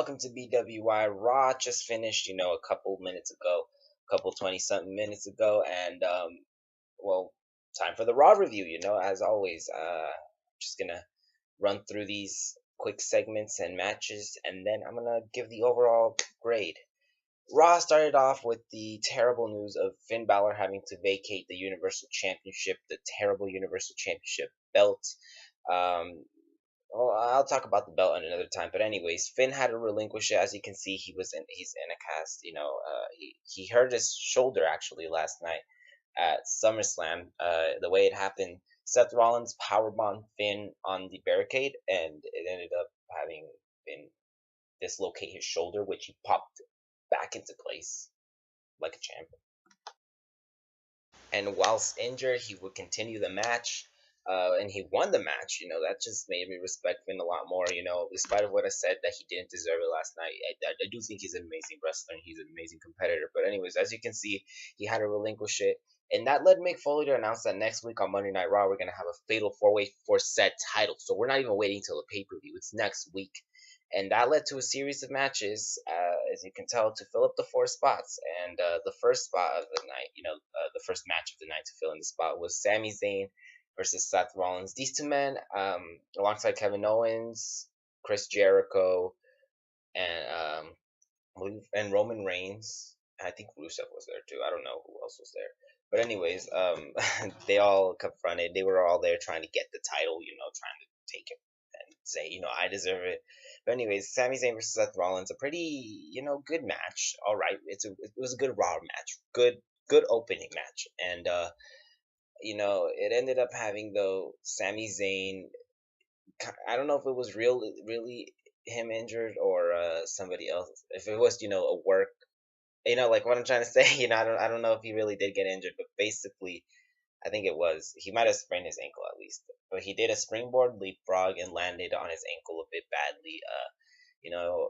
welcome to BWI Raw. Just finished, a couple minutes ago, couple 20 something minutes ago, and well, time for the Raw review. As always, just gonna run through these quick segments and matches, and then I'm gonna give the overall grade. Raw started off with the terrible news of Finn Balor having to vacate the Universal Championship, the terrible Universal Championship belt. Um, well, I'll talk about the belt at another time. But anyways, Finn had to relinquish it. As you can see, he's in a cast. He hurt his shoulder actually last night at SummerSlam. The way it happened, Seth Rollins powerbombed Finn on the barricade, and it ended up having Finn dislocate his shoulder, which he popped back into place like a champ. And whilst injured, he would continue the match. And he won the match. That just made me respect Finn a lot more. Despite of what I said that he didn't deserve it last night, I do think he's an amazing wrestler and he's an amazing competitor. But anyways, as you can see, he had to relinquish it, and that led Mick Foley to announce that next week on Monday Night Raw we're gonna have a fatal four-way for said title. So we're not even waiting till the pay-per-view; it's next week. And that led to a series of matches, as you can tell, to fill up the four spots. And the first spot of the night, the first match of the night to fill in the spot was Sami Zayn versus Seth Rollins. These two men, alongside Kevin Owens, Chris Jericho, and Roman Reigns. I think Rusev was there too. I don't know who else was there. But anyways, they all confronted. They were all there trying to get the title, trying to take it and say, I deserve it. But anyways, Sami Zayn versus Seth Rollins, a pretty, good match. All right, it was a good Raw match, good opening match, and it ended up having though Sami Zayn. I don't know if it was really him injured or somebody else. If it was, a work, like what I'm trying to say. I don't know if he really did get injured, but basically, I think it was he might have sprained his ankle at least. But he did a springboard leapfrog and landed on his ankle a bit badly. You know,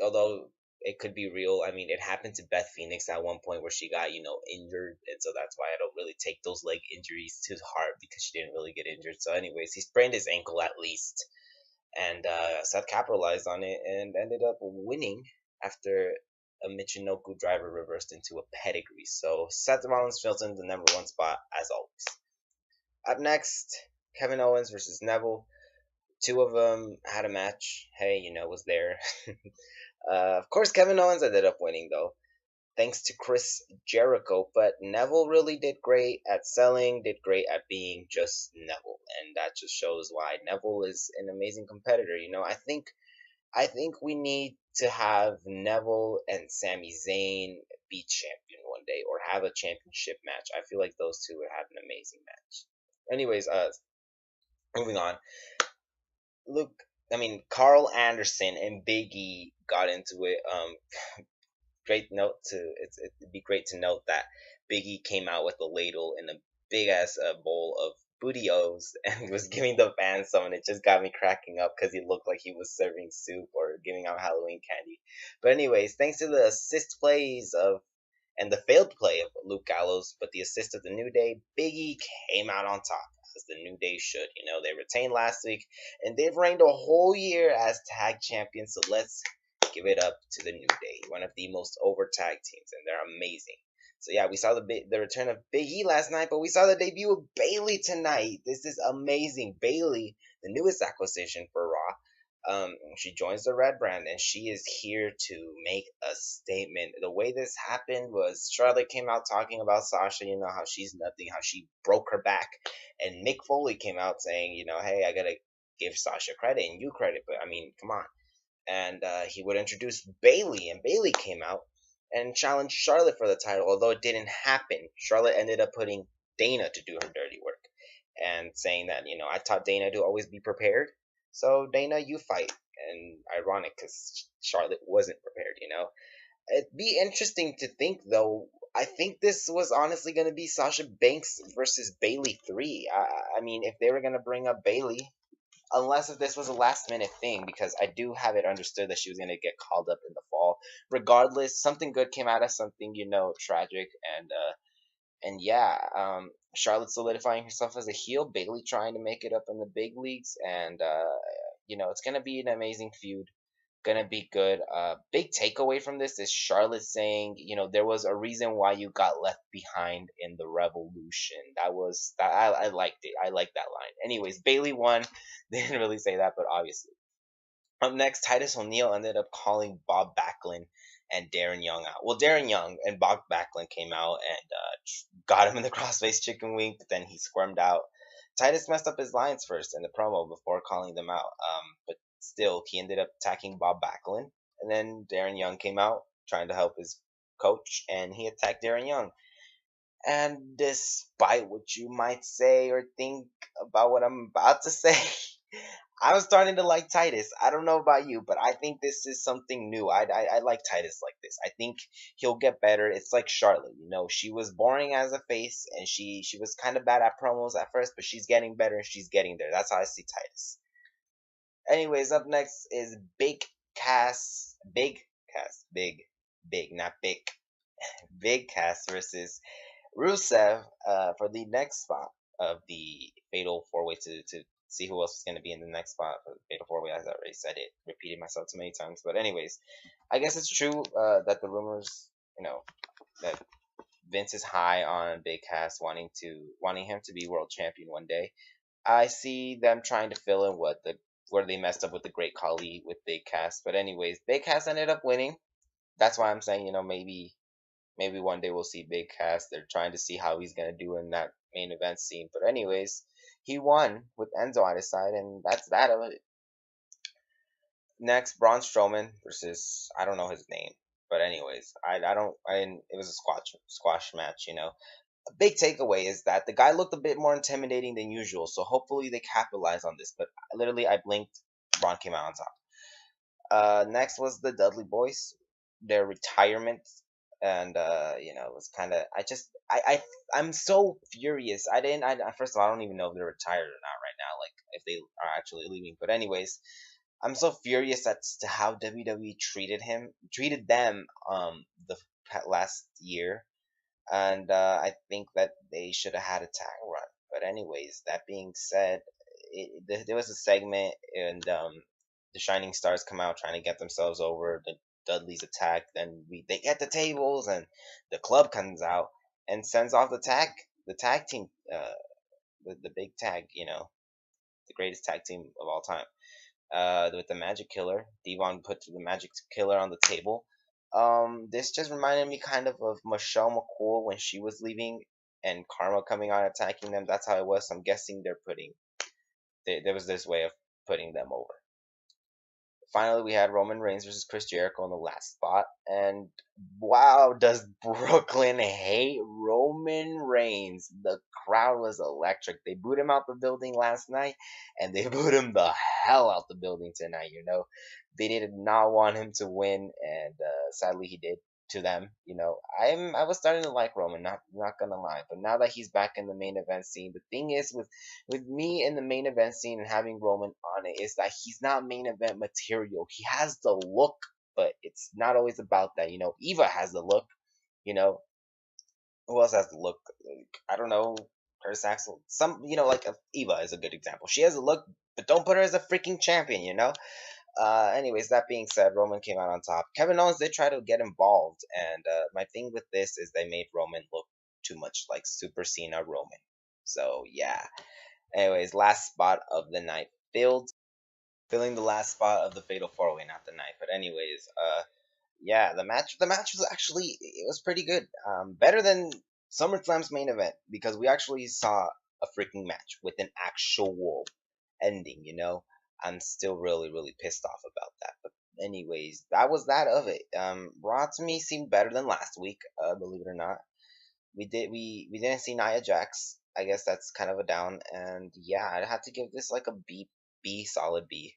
although it could be real. I mean, it happened to Beth Phoenix at one point where she got, injured, and so that's why I don't really take those leg injuries too hard because she didn't really get injured. So, anyways, he sprained his ankle at least, and Seth capitalized on it and ended up winning after a Michinoku driver reversed into a pedigree. So Seth Rollins fills in the number one spot as always. Up next, Kevin Owens versus Neville. Two of them had a match. Hey, was there. Of course, Kevin Owens ended up winning, though, thanks to Chris Jericho. But Neville really did great at selling, did great at being just Neville, and that just shows why Neville is an amazing competitor. I think we need to have Neville and Sami Zayn be champion one day, or have a championship match. I feel like those two would have an amazing match. Anyways, moving on. Look, I mean, Carl Anderson and Big E got into it. It'd be great to note that Big E came out with a ladle and a big ass bowl of booty-os and was giving the fans some, and it just got me cracking up because he looked like he was serving soup or giving out Halloween candy. But anyways, thanks to the assist plays of and the failed play of Luke Gallows, but the assist of the New Day, Big E came out on top, as the New Day should. They retained last week, and they've reigned a whole year as tag champions, so let's give it up to the New Day, one of the most over tag teams, and they're amazing. So yeah, we saw the return of Big E last night, but we saw the debut of Bayley tonight. This is amazing. Bayley, the newest acquisition for Raw. She joins the Red Brand, and she is here to make a statement. The way this happened was Charlotte came out talking about Sasha, how she's nothing, how she broke her back, and Mick Foley came out saying, hey, I gotta give Sasha credit and you credit, but I mean, come on. And he would introduce Bayley, and Bayley came out and challenged Charlotte for the title, although it didn't happen. Charlotte ended up putting Dana to do her dirty work and saying that, I taught Dana to always be prepared. So, Dana, you fight. And ironic because Charlotte wasn't prepared, It'd be interesting to think, though. I think this was honestly going to be Sasha Banks versus Bayley 3. I mean, if they were going to bring up Bayley, unless if this was a last minute thing, because I do have it understood that she was going to get called up in the fall. Regardless, something good came out of something, tragic. And yeah, Charlotte solidifying herself as a heel, Bayley trying to make it up in the big leagues, and it's gonna be an amazing feud. Gonna be good. Big takeaway from this is Charlotte saying, there was a reason why you got left behind in the revolution. I liked it. I liked that line. Anyways, Bailey won. They didn't really say that, but obviously. Up next, Titus O'Neil ended up calling Bob Backlund and Darren Young out. Well, Darren Young and Bob Backlund came out and got him in the crossface chicken wing, but then he squirmed out. Titus messed up his lines first in the promo before calling them out, but still, he ended up attacking Bob Backlund, and then Darren Young came out trying to help his coach, and he attacked Darren Young. And despite what you might say or think about what I'm about to say, I'm starting to like Titus. I don't know about you, but I think this is something new. I like Titus like this. I think he'll get better. It's like Charlotte, she was boring as a face, and she was kind of bad at promos at first, but she's getting better and she's getting there. That's how I see Titus. Anyways, up next is Big, not Big, Big Cass versus Rusev for the next spot of the Fatal 4-Way to see who else is going to be in the next spot for the Fatal 4-Way. As I already said it, repeated myself too many times. But anyways, I guess it's true that the rumors, that Vince is high on Big Cass wanting him to be world champion one day. I see them trying to fill in where they messed up with the Great Khali with Big Cass. But anyways, Big Cass ended up winning. That's why I'm saying, maybe one day we'll see Big Cass. They're trying to see how he's gonna do in that main event scene. But anyways, he won with Enzo on his side, and that's that of it. Next, Braun Strowman versus, I don't know his name, but anyways, I didn't. It was a squash match. A big takeaway is that the guy looked a bit more intimidating than usual. So hopefully they capitalize on this. But literally, I blinked, Braun came out on top. Next was the Dudley Boys, their retirement, and it was kind of. I'm so furious. First of all, I don't even know if they're retired or not right now. Like if they are actually leaving. But anyways, I'm so furious as to how WWE treated them, the last year, and I think that they should have had a tag run. But anyways, that being said, there was a segment, and the Shining Stars come out trying to get themselves over. The Dudleys attack, then they get the tables, and the club comes out and sends off the tag team, the big tag, the greatest tag team of all time, with the Magic Killer. Devon put the Magic Killer on the table. This just reminded me kind of Michelle McCool when she was leaving, and Karma coming out attacking them. That's how it was. So I'm guessing there was this way of putting them over. Finally, we had Roman Reigns versus Chris Jericho in the last spot. And wow, does Brooklyn hate Roman Reigns? The crowd was electric. They booed him out the building last night, and they booed him the hell out the building tonight. They did not want him to win, and sadly he did to them. I was starting to like Roman, not gonna lie, but now that he's back in the main event scene, the thing is with me in the main event scene and having Roman on it is that he's not main event material. He has the look, but it's not always about that. Eva has the look. Who else has the look? Like, I don't know. Curtis Axel. Like Eva is a good example. She has a look, but don't put her as a freaking champion. Anyways, that being said, Roman came out on top. Kevin Owens did try to get involved, and my thing with this is they made Roman look too much like Super Cena Roman. So yeah. Anyways, last spot of the night filling the last spot of the Fatal 4-Way, not the night. But anyways, yeah, the match was actually, it was pretty good. Better than SummerSlam's main event, because we actually saw a freaking match with an actual ending. I'm still really really pissed off about that. But anyways, that was that of it. Raw to me seemed better than last week. Believe it or not, we didn't see Nia Jax. I guess that's kind of a down. And yeah, I'd have to give this like a B, solid B.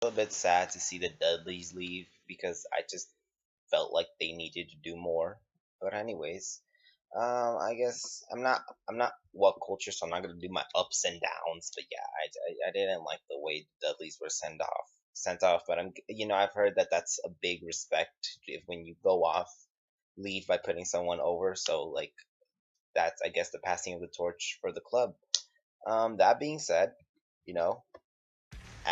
A little bit sad to see the Dudleys leave because I just felt like they needed to do more. But anyways, I guess I'm not what culture, so I'm not gonna do my ups and downs. But yeah, I didn't like the way the Dudleys were sent off. But I've heard that that's a big respect if when you go off, leave by putting someone over. So like that's, I guess, the passing of the torch for the club. That being said, you know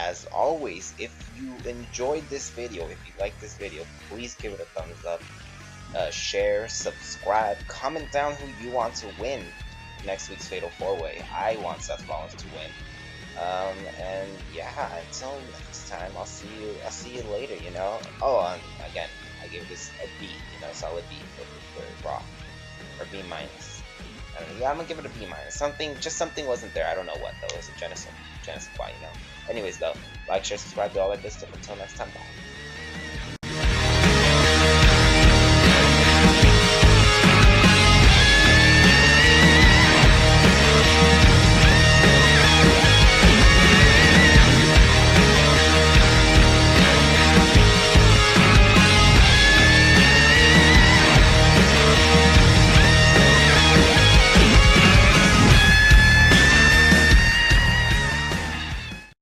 as always, if you enjoyed this video, if you like this video, please give it a thumbs up, share, subscribe, comment down who you want to win next week's Fatal 4-Way. I want Seth Rollins to win. And yeah, until next time, I'll see you later, you know. Oh, again, I give this a B, you know, solid B for Raw, or B minus. I don't know, yeah, I'm gonna give it a B minus. Something wasn't there. I don't know what though. It was a genocide, you know. Anyways, though, like, share, subscribe, do all that good stuff. Until next time, bye.